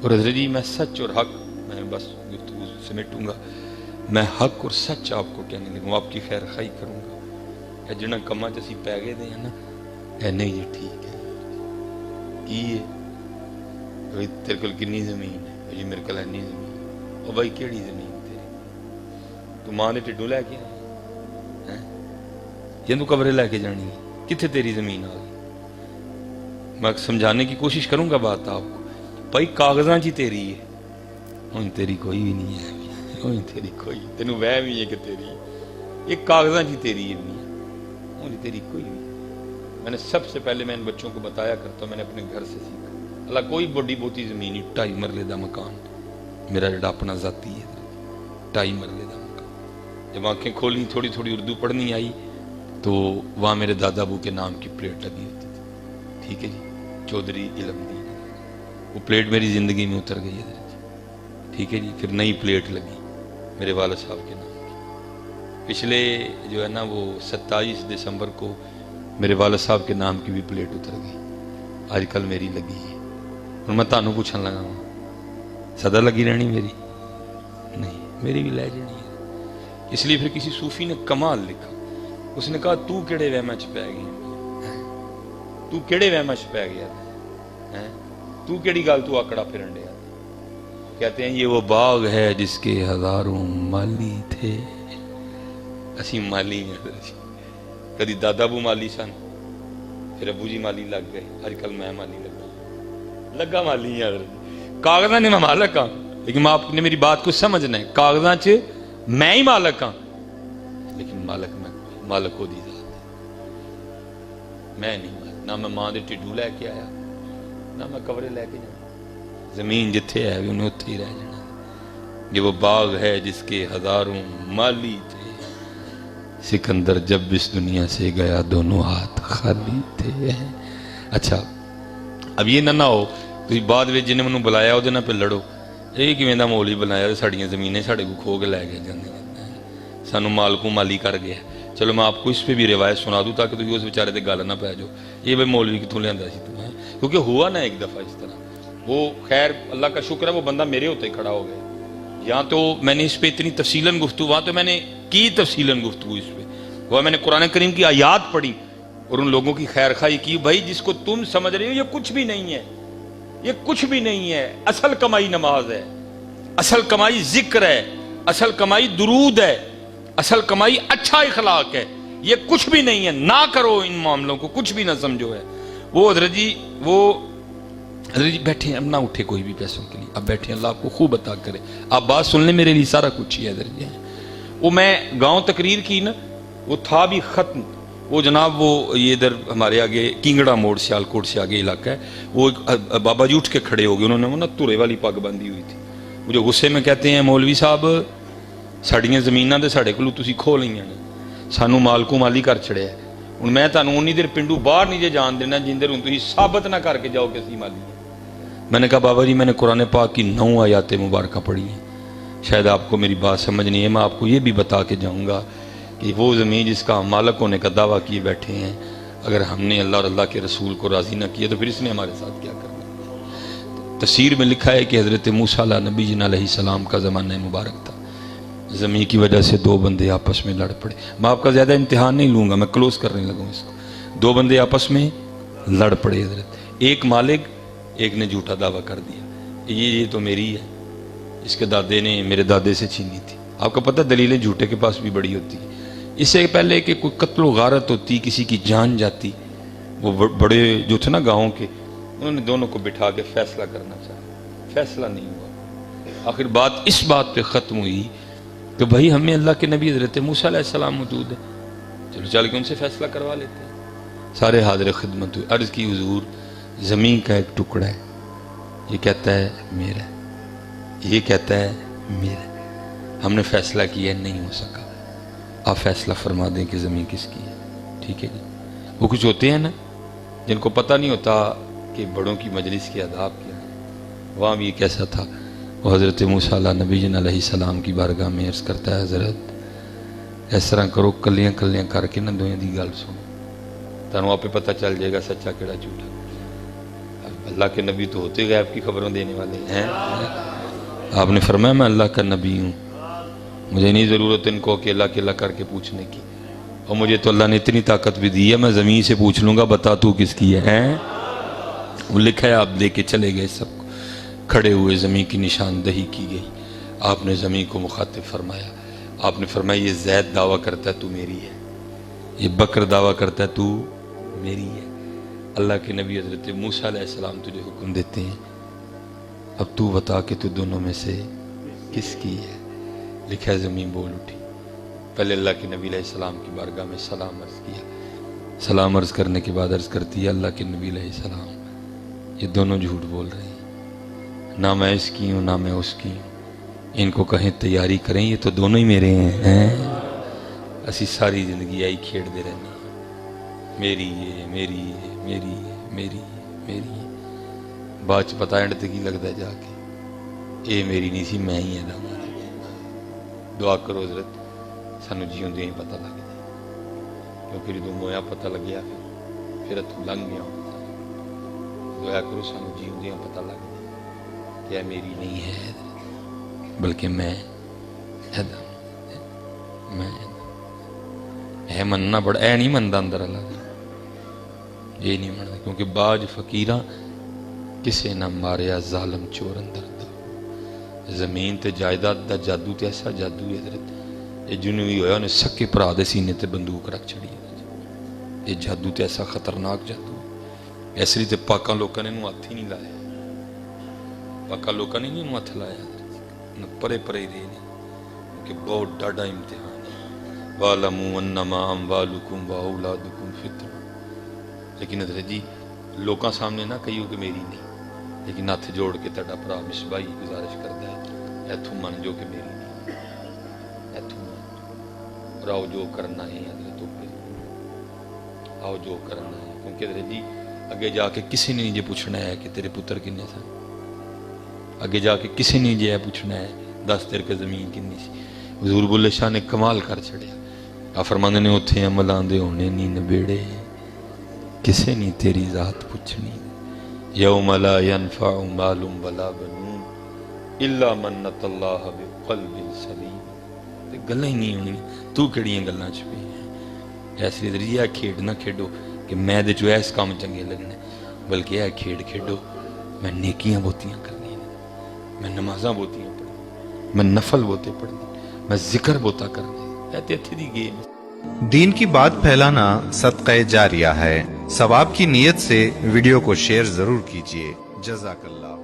اور حضرت جی میں سچ اور حق، میں بس گفتگو سمیٹوں گا، میں حق اور سچ آپ کو کہنے لگوں، آپ کی خیر خواہی کروں گا۔ اے جنہاں کماں چ اسی پی گئے دے ہیں نا، اے نہیں یہ ٹھیک ہے کی ہے بھائی تیرے کول کنی زمین ہے؟ جی میرے کول اینی زمین۔ او بھائی کیڑی زمین تیری؟ تو ماں نے ٹڈو لے کے آیا یہ تو قبرے لے کے جانی ہے، کتنے تیری زمین آ گئی؟ میں سمجھانے کی کوشش کروں گا بات آپ کو، بھائی کاغذاں چی تیری ہے، ہوں تیری کوئی بھی نہیں ہے، ہوں تیری کوئی، تینوں وہم ہی ہے کہ تیری یہ کاغذاں چی تیری ہے، ہوں تیری کوئی بھی۔ میں نے سب سے پہلے میں ان بچوں کو بتایا کرتا ہوں، میں نے اپنے گھر سے سیکھا، اللہ کوئی بڑی بہتی زمین ہی 2.5 مرلے دا مکان میرا جڑا اپنا ذاتی ہے، 2.5 مرلے دا مکان۔ جب آنکھیں کھولی تھوڑی تھوڑی اردو پڑھنی آئی تو وہاں میرے دادا ابو کے نام کی پلیٹ لگی ہوتی تھی، ٹھیک ہے جی، چودھری علم دین، وہ پلیٹ میری زندگی میں اتر گئی ہے جی، ٹھیک ہے جی۔ پھر نئی پلیٹ لگی میرے والد صاحب کے نام کی، پچھلے جو ہے نا وہ 27 دسمبر کو میرے والد صاحب کے نام کی بھی پلیٹ اتر گئی، آج کل میری لگی ہے۔ اور میں تانوں پوچھن لگا ہوں سدا لگی رہنی میری؟ نہیں، میری بھی لے جانی ہے۔ اس لیے پھر کسی صوفی نے کمال لکھا، اس نے کہا تو کیڑے وہماں چ پی گیا، تو کیڑے وہماں چ پی گیا، تو کیڑی گل تو آکڑا پھرن ڈیا؟ کہتے ہیں یہ وہ باغ ہے جس کے ہزاروں مالی تھے، اسی مالی ہیں، کدی دادا ابو مالی سن، پھر ابو جی مالی لگ گئے، آج کل میں مالی لگا مالی ہے۔ کاغذاں نے میں مالک ہاں، لیکن آپ نے میری بات کو سمجھنا ہے، کاغذاں چ میں ہی مالک ہاں، لیکن مالک میں مالک ہو دی ذات ہے، میں نہیں مالک، نہ میں ماں دے ٹڈو لے کے آیا، نہ میں کورے لے کے جانا، زمین جتھے ہے انہیں اتھے ہی رہ جانا۔ یہ وہ باغ ہے جس کے ہزاروں مالی تھے، سکندر جب اس دنیا سے گیا دونوں ہاتھ خالی تھے۔ اچھا اب یہ نہ ہو تو بعد میں جنہیں منوں بلایا وہ نہ پہ لڑو، یہ کیویں دا مول ہی بنایا ساڑیاں زمینیں ساڑے کو کھو کے لے گئے جاندے سانو مالکوں مالی کر گیا۔ چلو میں آپ کو اس پہ بھی روایت سنا دوں تاکہ تم اس بیچارے تے گل نہ پہ جاؤ، یہ بھائی مولوی کتوں لیندا سی تمہیں، کیونکہ ہوا نا ایک دفعہ اس طرح۔ وہ خیر اللہ کا شکر ہے وہ بندہ میرے ہوتے کھڑا ہو گیا، یہاں تو میں نے اس پہ اتنی تفصیلاً گفتگو، وہاں تو میں نے کی تفصیلاً گفتگو اس پہ، وہ میں نے قرآن کریم کی آیات پڑھی اور ان لوگوں کی خیر خواہی کی، بھائی جس کو تم سمجھ رہے ہو یہ کچھ بھی نہیں ہے، یہ کچھ بھی نہیں ہے، اصل کمائی نماز ہے، اصل کمائی ذکر ہے، اصل کمائی درود ہے، اصل کمائی اچھا اخلاق ہے، یہ کچھ بھی نہیں ہے، نہ کرو ان معاملوں کو، کچھ بھی نہ سمجھو ہے۔ وہ حضرت جی بیٹھے ہیں، اب نہ اٹھے کوئی بھی پیسوں کے لیے، اب بیٹھے ہیں، اللہ آپ کو خوب عطا کرے، آپ بات سن لیں، میرے لیے سارا کچھ ہی ہے حضرت جی۔ وہ میں گاؤں تقریر کی نا، وہ تھا بھی ختم، وہ جناب وہ یہ ادھر ہمارے آگے کینگڑا موڑ سیالکوٹ سے آگے علاقہ ہے، وہ بابا جی اٹھ کے کھڑے ہو گئے، انہوں نے وہ نا تورے والی پگ باندھی ہوئی تھی، مجھے غصے میں کہتے ہیں مولوی صاحب ساڑیاں زمیناں دے ساڑے کولوں تسی کھو لئیاں نے، سانو مالکوں مالی کر چھڑیا ہے، ہن میں تانوں اونی دیر پنڈو باہر نہیں جے جان دینا جن دیر ہن تسی ثابت نہ کر کے جاؤ کہ اسی مالی ہے۔ میں نے کہا بابا جی میں نے قرآن پاک کی 9 آیات مبارکہ پڑھی ہیں، شاید آپ کو میری بات سمجھ نہیں ہے، میں آپ کو یہ بھی بتا کے جاؤں گا کہ وہ زمین جس کا ہم مالک ہونے کا دعویٰ کیے بیٹھے ہیں، اگر ہم نے اللہ اور اللہ کے رسول کو راضی نہ کیا تو پھر اس نے ہمارے ساتھ کیا کرنا ہے۔ تفسیر میں لکھا ہے کہ حضرت موسیٰ نبی جن علیہ السلام کا زمانہ مبارک تھا، زمین کی وجہ سے 2 بندے آپس میں لڑ پڑے، میں آپ کا زیادہ امتحان نہیں لوں گا، میں کلوز کرنے لگوں اس کو۔ 2 بندے آپس میں لڑ پڑے حضرت، ایک مالک، ایک نے جھوٹا دعویٰ کر دیا، یہ تو میری ہے، اس کے دادے نے میرے دادے سے چھینی تھی۔ آپ کو پتہ دلیلیں جھوٹے کے پاس بھی بڑی ہوتی ہیں، اس سے پہلے کہ کوئی قتل و غارت ہوتی، کسی کی جان جاتی، وہ بڑے جو تھے نا گاؤں کے، انہوں نے دونوں کو بٹھا کے فیصلہ کرنا چاہا، فیصلہ نہیں ہوا، آخر بات اس بات پہ ختم ہوئی کہ بھائی ہمیں اللہ کے نبی حضرت موسیٰ علیہ السلام موجود ہے، چلو چل کے ان سے فیصلہ کروا لیتے ہیں۔ سارے حاضر خدمت ہوئے، عرض کی حضور زمین کا ایک ٹکڑا ہے، یہ کہتا ہے میرا، یہ کہتا ہے میرا، ہم نے فیصلہ کیا نہیں ہو سکا، آپ فیصلہ فرما دیں کہ زمین کس کی ہے، ٹھیک ہے جی۔ وہ کچھ ہوتے ہیں نا جن کو پتہ نہیں ہوتا کہ بڑوں کی مجلس کے آداب کیا ہے، وہاں بھی ایک ایسا تھا، وہ حضرت موسیٰ نبی جن علیہ السلام کی بارگاہ میں عرض کرتا ہے حضرت اس طرح کرو کلیاں کلیاں کر کے نہ دوئیں دی گل سنو، تانوں آپ پہ پتہ چل جائے گا سچا کیڑا جھوٹا۔ اللہ کے نبی تو ہوتے غیب کی خبروں دینے والے ہیں. آپ نے فرمایا میں اللہ کا نبی ہوں, مجھے نہیں ضرورت ان کو اکیلا اکیلا کر کے پوچھنے کی, اور مجھے تو اللہ نے اتنی طاقت بھی دی ہے میں زمین سے پوچھ لوں گا بتا تو کس کی ہے. وہ لکھا ہے آپ لے کے چلے گئے سب کو, کھڑے ہوئے زمین کی نشاندہی کی گئی. آپ نے زمین کو مخاطب فرمایا, آپ نے فرمایا یہ زید دعویٰ کرتا ہے تو میری ہے, یہ بکر دعویٰ کرتا ہے تو میری ہے. اللہ کے نبی حضرت موسیٰ علیہ السلام تجھے حکم دیتے ہیں اب تو بتا کہ تو دونوں میں سے کس کی ہے. لکھا ہے زمین بول اٹھی. پہلے اللہ کے نبی علیہ السلام کی بارگاہ میں سلام عرض کیا, سلام عرض کرنے کے بعد عرض کرتی ہے اللہ کے نبی علیہ السلام یہ دونوں جھوٹ بول رہے ہیں, نہ میں اس کی ہوں نہ میں اس کی ہوں, ان کو کہیں تیاری کریں یہ تو دونوں ہی میرے ہیں. اسی ساری زندگی آئی کھیڑ دے رہنے میری ہے میری ہے میری ہے میری ہے میری ہے. بعد چ پتا اینڈ تے کی لگتا ہے جا کے اے میری نہیں سی میں ہی ہے. دعا کرو حضرت سانو جیوں دے پتہ لگ جائے, کیونکہ جدو مویا پتہ لگیا پھر اتوں لنگ گیا. دعا کرو سانو جیوں دے پتہ لگ جائے کہ اے میری نہیں ہے بلکہ میں ہے مننا بڑا اے نہیں منتا اندر اللہ یہ نہیں منتا, کیونکہ باج فقیراں کسے نہ ماریا ظالم چور اندر دا. زمین تے جائیداد دا جادو تے ایسا جادو ہے حضرت, یہ جنوں بھی ہویا انہیں سکے پرا دے سینے تے بندوق رکھ چھڑی. یہ جادو تے ایسا خطرناک جادو ہے, اس لیے تے پاکاں لوکاں نے انہوں ہاتھ ہی نہیں لایا, پاکاں لوکاں نے انہوں ہاتھ لایا نہ پرے پرے ہی رہے, کیونکہ بہت ڈاڈا امتحان ہے. وَعْلَمُوا أَنَّمَا أَمْوَالُكُمْ وَأَوْلَادُكُمْ فِتْنَةٌ. لیکن حضرت جی لوکاں سامنے نہ کہیو کہ میری نہیں, لیکن ہاتھ جوڑ کے تڑا پرا مصباحی گزارش کرتا ہے ایتھوں من جو کہ میری نہیں, ایتھوں من اور آؤ جو کرنا ہے حضرت آؤ جو کرنا ہے. کیونکہ حضرت جی اگے جا کے کسی نے نہیں پوچھنا ہے کہ تیرے پتر کنے سن, اگے جا کے کسی نے یہ پوچھنا ہے دس تیرے کے زمین کنی سی. حضور بلے شاہ نے کمال کر چھڑیا, آپ فرماندے نے اتھے عمل آندے ہونے نہیں نبیڑے کسے نہیں تیری ذات پوچھنی. یوم لا ینفع مال ولا بنون الا من اتى اللہ بقلب سلیم. گلاں ہی نہیں ہونی تو کیڑیاں گلاں چ پئی ہیں. اس لیے دریا کھیڈ نہ کھیڈو کہ میں دے جو ایس کام چنگے لگنے, بلکہ اے کھیڈ کھیڈو میں نیکیاں بہتیاں کرنی, میں نمازاں بہتیاں پڑھنی, میں نفل بہتے پڑھنی, میں ذکر بہتا کرنی. ایتے اتھی دی گیم. دین کی بات پھیلانا صدقہ جاریہ ہے. ثواب کی نیت سے ویڈیو کو شیئر ضرور کیجیے. جزاک اللہ.